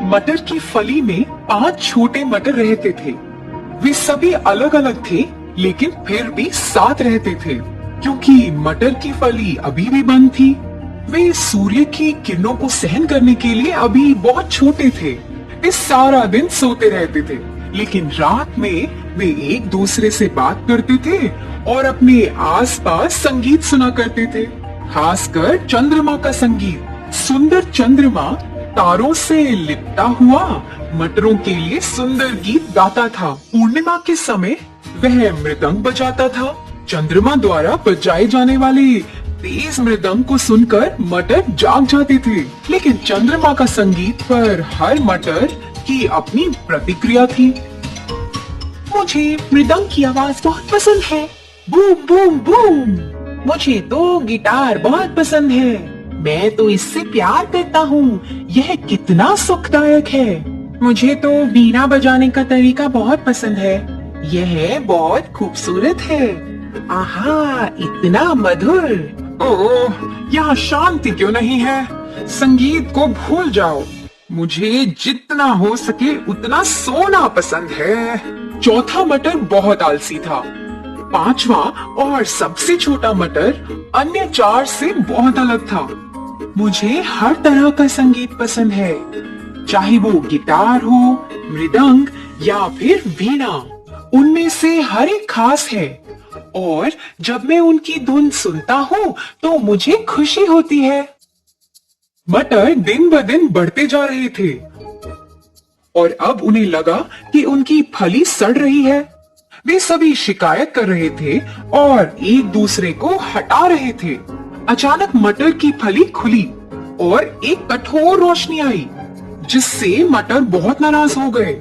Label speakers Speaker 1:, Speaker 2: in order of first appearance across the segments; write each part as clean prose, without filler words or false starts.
Speaker 1: मटर की फली में 5 छोटे मटर रहते थे। वे सभी अलग अलग थे, लेकिन फिर भी साथ रहते थे। क्योंकि मटर की फली अभी भी बंद थी, वे सूर्य की किरणों को सहन करने के लिए अभी बहुत छोटे थे। वे सारा दिन सोते रहते थे, लेकिन रात में वे एक दूसरे से बात करते थे और अपने आसपास संगीत सुना करते थे, खासकर चंद्रमा का संगीत। सुंदर चंद्रमा तारों से लिपटा हुआ मटरों के लिए सुंदर गीत गाता था। पूर्णिमा के समय वह मृदंग बजाता था। चंद्रमा द्वारा बजाए जाने वाले तेज मृदंग को सुनकर मटर जाग जाते थे, लेकिन चंद्रमा का संगीत पर हर मटर की अपनी प्रतिक्रिया थी। मुझे मृदंग की आवाज बहुत पसंद है, बूम बूम बूम। मुझे तो गिटार बहुत पसंद है, मैं तो इससे प्यार करता हूँ, यह कितना सुखदायक है। मुझे तो वीणा बजाने का तरीका बहुत पसंद है, यह बहुत खूबसूरत है। आहा, इतना मधुर। ओह, यहाँ शांति क्यों नहीं है? संगीत को भूल जाओ। मुझे जितना हो सके उतना सोना पसंद है। चौथा मटर बहुत आलसी था। पांचवा और सबसे छोटा मटर अन्य 4 से बहुत अलग था। मुझे हर तरह का संगीत पसंद है, चाहे वो गिटार हो, मृदंग या फिर वीणा। उनमें से हर एक खास है और जब मैं उनकी धुन सुनता हूँ तो मुझे खुशी होती है। मटर दिन ब दिन बढ़ते जा रहे थे और अब उन्हें लगा कि उनकी फली सड़ रही है। वे सभी शिकायत कर रहे थे और एक दूसरे को हटा रहे थे। अचानक मटर की फली खुली और एक कठोर रोशनी आई, जिससे मटर बहुत नाराज हो गए।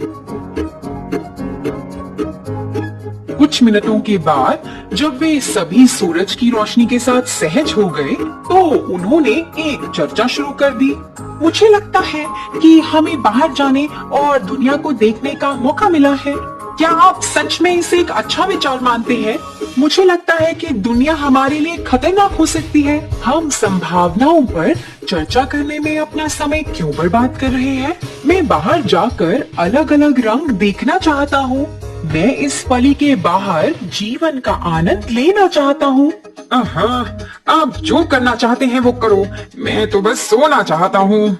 Speaker 1: कुछ मिनटों के बाद जब वे सभी सूरज की रोशनी के साथ सहज हो गए, तो उन्होंने एक चर्चा शुरू कर दी। मुझे लगता है कि हमें बाहर जाने और दुनिया को देखने का मौका मिला है। क्या आप सच में इसे एक अच्छा विचार मानते हैं? मुझे लगता है कि दुनिया हमारे लिए खतरनाक हो सकती है। हम संभावनाओं पर चर्चा करने में अपना समय क्यों बर्बाद कर रहे हैं? मैं बाहर जाकर अलग अलग रंग देखना चाहता हूँ। मैं इस फली के बाहर जीवन का आनंद लेना चाहता हूँ। आप जो करना चाहते हैं वो करो, मैं तो बस सोना चाहता हूँ।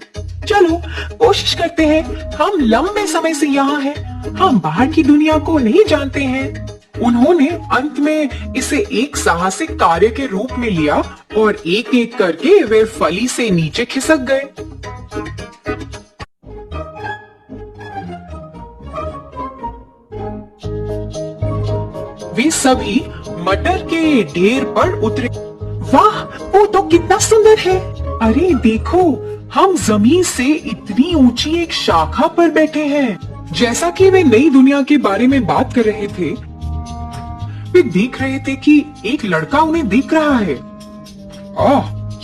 Speaker 1: चलो कोशिश करते हैं। हम लंबे समय से यहाँ हैं, हम बाहर की दुनिया को नहीं जानते हैं। उन्होंने अंत में इसे एक साहसिक कार्य के रूप में लिया और एक एक करके वे फली से नीचे खिसक गए। वे सभी मटर के ढेर पर उतरे। वाह, वो तो कितना सुंदर है। अरे देखो, हम जमीन से इतनी ऊंची एक शाखा पर बैठे हैं। जैसा कि वे नई दुनिया के बारे में बात कर रहे थे, वे देख रहे थे कि एक लड़का उन्हें देख रहा है।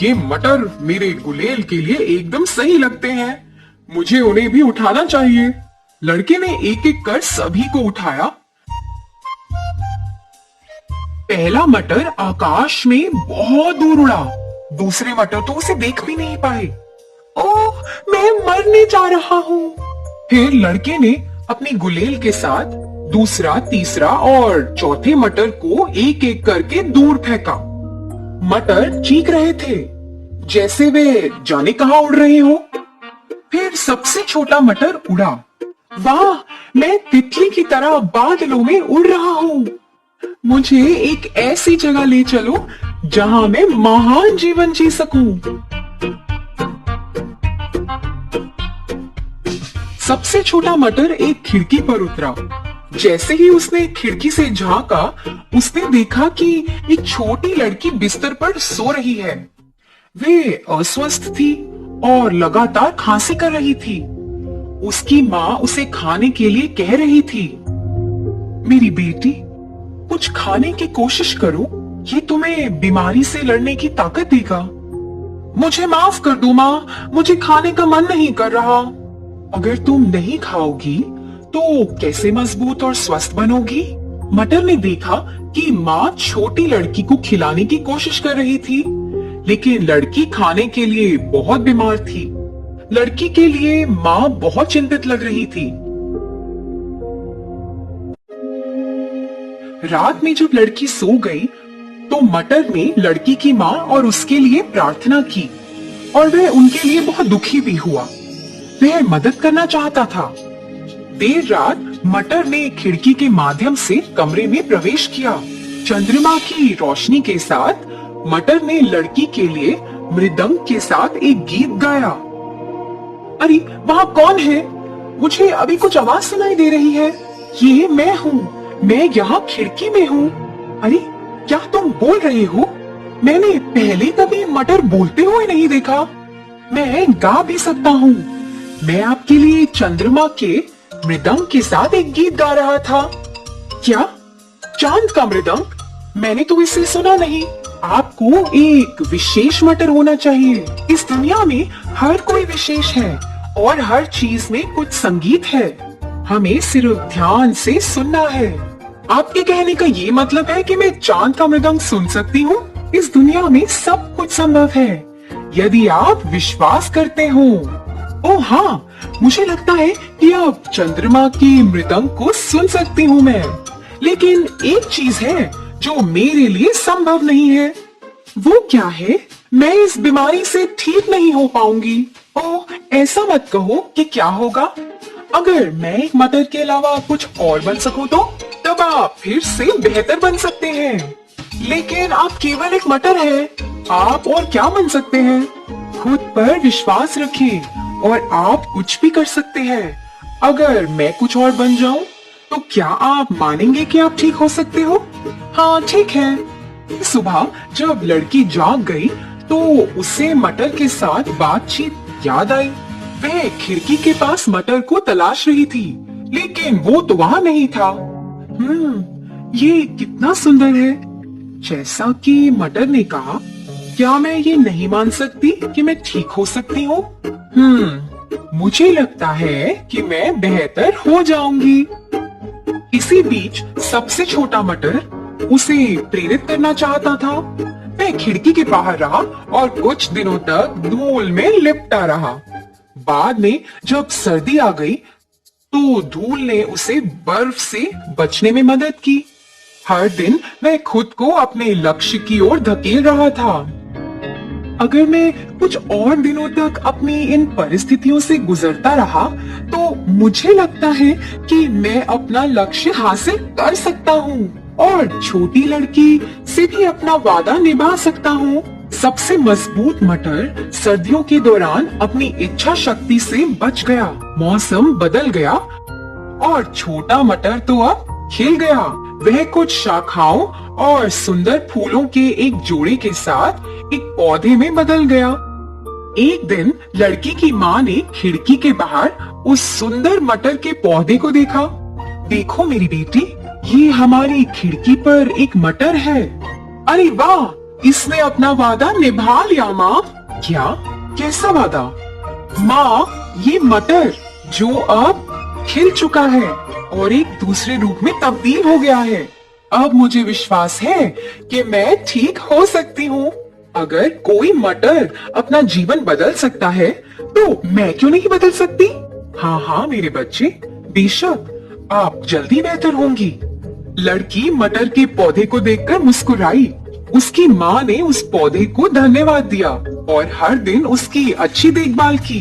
Speaker 1: ये मटर मेरे गुलेल के लिए एकदम सही लगते हैं, मुझे उन्हें भी उठाना चाहिए। लड़के ने एक एक कर सभी को उठाया। पहला मटर आकाश में बहुत दूर उड़ा, दूसरे मटर तो उसे देख भी नहीं पाए। ओह, मैं मरने जा रहा हूँ। फिर लड़के ने अपनी गुलेल के साथ दूसरा, तीसरा और चौथे मटर को एक एक करके दूर फेंका। मटर चीख रहे थे जैसे वे जाने कहां उड़ रहे हो। फिर सबसे छोटा मटर उड़ा। वाह, मैं तितली की तरह बादलों में उड़ रहा हूँ। मुझे एक ऐसी जगह ले चलो जहां मैं महान जीवन जी सकूं। सबसे छोटा मटर एक खिड़की पर उतरा। जैसे ही उसने खिड़की से झांका, उसने देखा कि एक छोटी लड़की बिस्तर पर सो रही है। वे अस्वस्थ थी और लगातार खांसी कर रही थी। उसकी माँ उसे खाने के लिए कह रही थी, मेरी बेटी, कुछ खाने की कोशिश करो, ये तुम्हें बीमारी से लड़ने की ताकत देगा। मुझे माफ कर दो माँ, मुझे खाने का मन नहीं कर रहा। अगर तुम नहीं खाओगी तो कैसे मजबूत और स्वस्थ बनोगी? मटर ने देखा कि माँ छोटी लड़की को खिलाने की कोशिश कर रही थी, लेकिन लड़की खाने के लिए बहुत बीमार थी। लड़की के लिए माँ बहुत चिंतित लग रही थी। रात में जब लड़की सो गई तो मटर ने लड़की की माँ और उसके लिए प्रार्थना की और वह उनके लिए बहुत दुखी भी हुआ। वह मदद करना चाहता था। देर रात मटर ने खिड़की के माध्यम से कमरे में प्रवेश किया। चंद्रमा की रोशनी के साथ मटर ने लड़की के लिए मृदंग के साथ एक गीत गाया। अरे वहाँ कौन है? मुझे अभी कुछ आवाज सुनाई दे रही है। ये मैं हूँ। मैं यहाँ खिड़की में हूँ। अरे क्या तुम बोल रहे हो? मैंने पहले कभी मटर बोलते हुए नहीं देखा। मैं गा भी सकता हूँ। मैं आपके लिए चंद्रमा के मृदंग के साथ एक गीत गा रहा था। क्या? चांद का मृदंग? मैंने तो इसे सुना नहीं। आपको एक विशेष मटर होना चाहिए। इस दुनिया में हर कोई विशेष है और हर चीज में कुछ संगीत है। हमें सिर्फ ध्यान से सुनना है। आपके कहने का ये मतलब है कि मैं चांद का मृदंग सुन सकती हूँ? इस दुनिया में सब कुछ संभव है यदि आप विश्वास करते हो। ओह हाँ, मुझे लगता है कि अब चंद्रमा की मृदंग को सुन सकती हूँ मैं। लेकिन एक चीज है जो मेरे लिए संभव नहीं है। वो क्या है? मैं इस बीमारी से ठीक नहीं हो पाऊंगी। ओह, ऐसा मत कहो कि क्या होगा। अगर मैं एक मटर के अलावा कुछ और बन सकूं तो तब आप फिर से बेहतर बन सकते हैं। लेकिन आप केवल एक मटर हैं। आप और क्या बन सकते हैं? खुद पर विश्वास रखें और आप कुछ भी कर सकते हैं। अगर मैं कुछ और बन जाऊं तो क्या आप मानेंगे कि आप ठीक हो सकते हो? हाँ ठीक है। सुबह जब लड़की जाग गई तो उसे मटर के साथ बातचीत याद आई। वह खिड़की के पास मटर को तलाश रही थी, लेकिन वो तो वहाँ नहीं था। ये कितना सुंदर है। जैसा कि मटर ने कहा, क्या मैं ये नहीं मान सकती कि मैं ठीक हो सकती हूँ? मुझे लगता है कि मैं बेहतर हो जाऊंगी। इसी बीच सबसे छोटा मटर उसे प्रेरित करना चाहता था। वह खिड़की के बाहर रहा और कुछ दिनों तक धूल में लिपटा रहा। बाद में जब सर्दी आ गई तो धूल ने उसे बर्फ से बचने में मदद की। हर दिन वह खुद को अपने लक्ष्य की ओर धकेल रहा था। अगर मैं कुछ और दिनों तक अपनी इन परिस्थितियों से गुजरता रहा तो मुझे लगता है कि मैं अपना लक्ष्य हासिल कर सकता हूँ और छोटी लड़की से भी अपना वादा निभा सकता हूँ। सबसे मजबूत मटर सर्दियों के दौरान अपनी इच्छा शक्ति से बच गया। मौसम बदल गया और छोटा मटर तो अब खिल गया। वह कुछ शाखाओं और सुंदर फूलों के एक जोड़े के साथ एक पौधे में बदल गया। एक दिन लड़की की माँ ने खिड़की के बाहर उस सुंदर मटर के पौधे को देखा। देखो मेरी बेटी, ये हमारी खिड़की पर एक मटर है। अरे वाह, इसने अपना वादा निभा लिया माँ। क्या? कैसा वादा? माँ, ये मटर जो अब खिल चुका है और एक दूसरे रूप में तब्दील हो गया है। अब मुझे विश्वास है कि मैं ठीक हो सकती हूँ। अगर कोई मटर अपना जीवन बदल सकता है तो मैं क्यों नहीं बदल सकती? हाँ हाँ मेरे बच्चे, बेशक आप जल्दी बेहतर होंगी। लड़की मटर के पौधे को देखकर मुस्कुराई। उसकी माँ ने उस पौधे को धन्यवाद दिया और हर दिन उसकी अच्छी देखभाल की।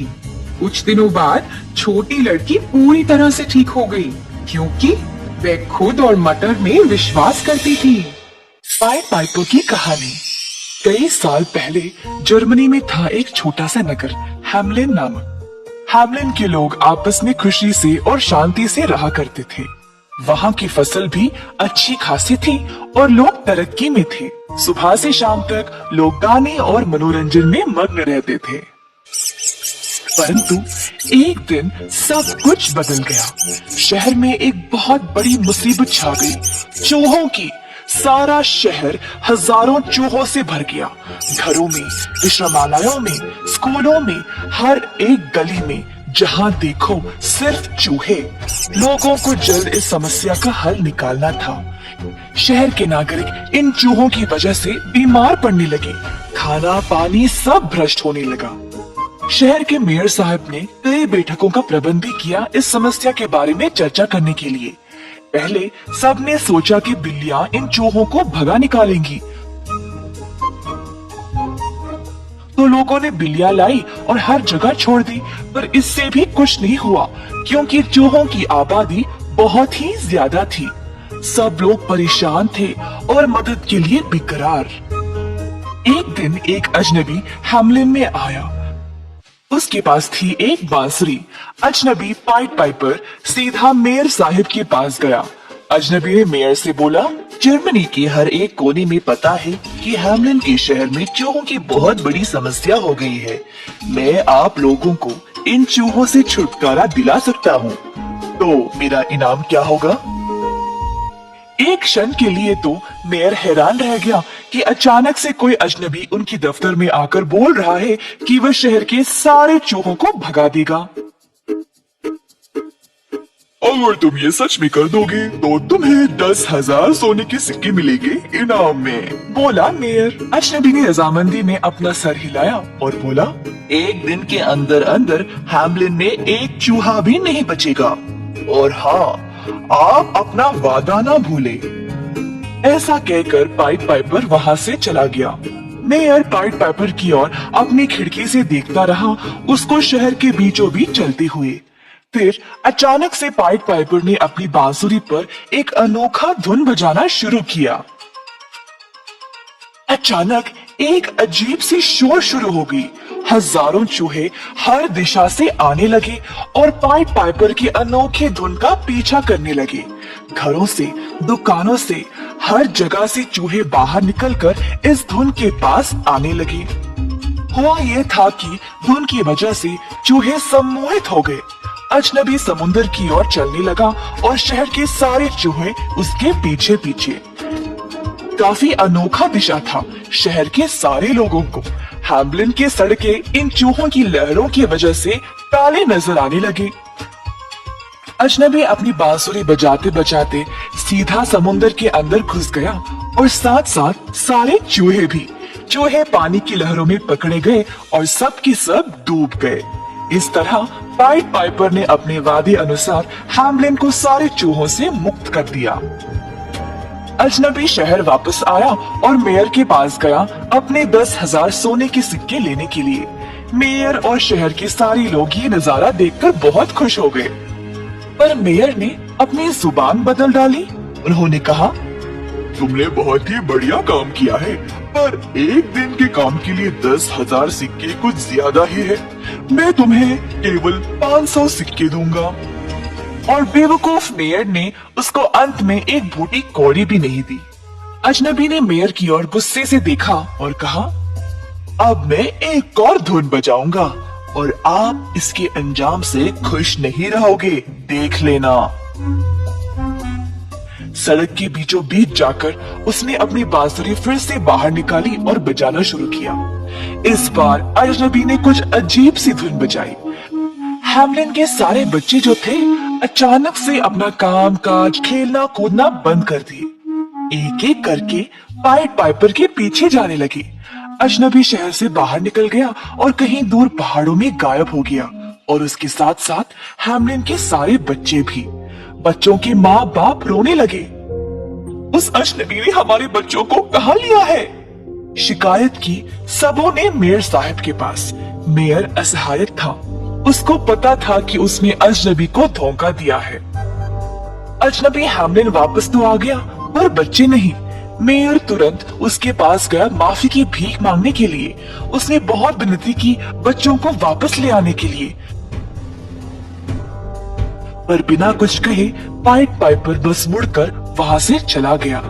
Speaker 1: कुछ दिनों बाद छोटी लड़की पूरी तरह से ठीक हो गई, क्योंकि वह खुद और मटर में विश्वास करती थी। पाई पाइपर की कहानी। कई साल पहले जर्मनी में था एक छोटा सा नगर, हैमलिन नामक। हैमलिन के लोग आपस में खुशी से और शांति से रहा करते थे। वहाँ की फसल भी अच्छी खासी थी और लोग तरक्की में थे। सुबह से शाम तक लोग गाने और मनोरंजन में मग्न रहते थे। परंतु एक दिन सब कुछ बदल गया। शहर में एक बहुत बड़ी मुसीबत छा गई, चूहों की। सारा शहर हजारों चूहों से भर गया। घरों में, विश्रामालयों में, स्कूलों में, हर एक गली में जहाँ देखो सिर्फ चूहे। लोगों को जल्द इस समस्या का हल निकालना था। शहर के नागरिक इन चूहों की वजह से बीमार पड़ने लगे। खाना पानी सब भ्रष्ट होने लगा।
Speaker 2: शहर के मेयर साहब ने कई बैठकों का प्रबंध भी किया इस समस्या के बारे में चर्चा करने के लिए। पहले सबने सोचा कि बिल्लियां इन चूहों को भगा निकालेंगी, तो लोगों ने बिल्लियां लाई और हर जगह छोड़ दी, पर इससे भी कुछ नहीं हुआ क्योंकि चूहों की आबादी बहुत ही ज्यादा थी। सब लोग परेशान थे और मदद के लिए बेकरार। एक दिन एक अजनबी हैम्लिन में आया। उसके पास थी एक बांसुरी। अजनबी पाइट पाइपर सीधा मेयर साहिब के पास गया। अजनबी ने मेयर से बोला, जर्मनी के हर एक कोने में पता है कि हैम्लिन के शहर में चूहों की बहुत बड़ी समस्या हो गई है। मैं आप लोगों को इन चूहों से छुटकारा दिला सकता हूँ, तो मेरा इनाम क्या होगा? एक क्षण के लिए तो मेयर हैरान रह गया कि अचानक से कोई अजनबी उनकी दफ्तर में आकर बोल रहा है कि वह शहर के सारे चूहों को भगा देगा।
Speaker 3: अगर तुम ये सच में कर दोगे तो तुम्हें 10,000 सोने के सिक्के मिलेंगे इनाम में,
Speaker 2: बोला मेयर। अजनबी ने रजामंदी में अपना सर हिलाया और बोला, एक दिन के अंदर अंदर हैम्लिन में एक चूहा भी नहीं बचेगा, और हाँ, आप अपना वादा ना भूले। ऐसा कहकर पाइट पाइपर वहाँ से चला गया। मेयर पाइट पाइपर की ओर अपनी खिड़की से देखता रहा, उसको शहर के बीचों बीच चलते हुए। फिर अचानक से पाइट पाइपर ने अपनी बांसुरी पर एक अनोखा धुन बजाना शुरू किया। अचानक एक अजीब सी शोर शुरू हो गई। हजारों चूहे हर दिशा से आने लगे और पाइट पाइपर की अनोखे धुन का पीछा करने लगे। घरों से, दुकानों से, हर जगह से चूहे बाहर निकलकर इस धुन के पास आने लगे। हुआ ये था कि धुन की वजह से चूहे सम्मोहित हो गए। अजनबी समुंदर की ओर चलने लगा और शहर के सारे चूहे उसके पीछे पीछे। काफी अनोखा दिशा था। शहर के सारे लोगों को हैम्लिन के सड़कें इन चूहों की लहरों की वजह से काले नजर आने लगे। अजनबी अपनी बांसुरी बजाते बजाते सीधा समुंदर के अंदर घुस गया और साथ साथ सारे चूहे भी। चूहे पानी की लहरों में पकड़े गए और सब की सब डूब गए। इस तरह पाइट पाइपर ने अपने वादे अनुसार हैम्लिन को सारे चूहों से मुक्त कर दिया। अजनबी शहर वापस आया और मेयर के पास गया अपने 10,000 सोने के सिक्के लेने के लिए। मेयर और शहर के सारे लोग ये नजारा देखकर बहुत खुश हो गए, पर मेयर ने अपनी जुबान बदल डाली। उन्होंने कहा,
Speaker 3: तुमने बहुत ही बढ़िया काम किया है, पर एक दिन के काम के लिए 10,000 सिक्के कुछ ज्यादा ही है। मैं तुम्हें केवल 500 सिक्के दूंगा।
Speaker 2: और बेवकूफ मेयर ने उसको अंत में एक बूटी कौड़ी भी नहीं दी। अजनबी ने मेयर की ओर गुस्से से देखा और कहा, अब मैं एक और धुन बजाऊंगा और आप इसके अंजाम से खुश नहीं रहोगे, देख लेना। सड़क के बीचों बीच जाकर उसने अपनी बांसुरी फिर से बाहर निकाली और बजाना शुरू किया। इस बार अजनबी ने कुछ अजीब सी धुन बजाई। हैम्लिन के सारे बच्चे जो थे अचानक से अपना काम काज, खेलना कूदना बंद कर दिए। एक एक करके पाइट पाइपर के पीछे जाने लगे। अजनबी शहर से बाहर निकल गया और कहीं दूर पहाड़ों में गायब हो गया, और उसके साथ साथ हैम्लिन के सारे बच्चे भी। बच्चों के माँ बाप रोने लगे। उस अजनबी ने हमारे बच्चों को कहाँ लिया है? शिकायत की सबों ने मेयर साहब के पास। मेयर असहाय था। उसको पता था कि उसने अजनबी को धोखा दिया है। अजनबी हैम्लिन वापस तो आ गया, पर बच्चे नहीं। मेयर तुरंत उसके पास गया माफी की भीख मांगने के लिए। उसने बहुत विनती की बच्चों को वापस ले आने के लिए, पर बिना कुछ कहे पाइट पाइपर बस मुड़कर वहाँ से चला गया।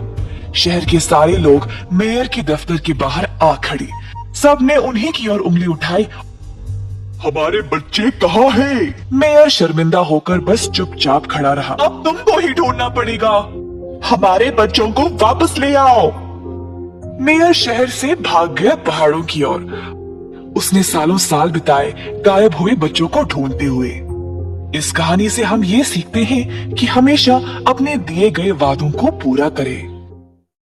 Speaker 2: शहर के सारे लोग मेयर के दफ्तर के बाहर आ खड़े। सबने उन्हीं की ओर उंगली उठाई।
Speaker 3: हमारे बच्चे कहाँ हैं?
Speaker 2: मेयर शर्मिंदा होकर बस चुपचाप खड़ा रहा। अब तुमको ही ढूंढना पड़ेगा। हमारे बच्चों को वापस ले आओ। मेयर शहर से भाग गया पहाड़ों की ओर। उसने सालों साल बिताए गायब हुए बच्चों को ढूंढते हुए। इस कहानी से हम ये सीखते हैं कि हमेशा अपने दिए गए वादों को पूरा करें।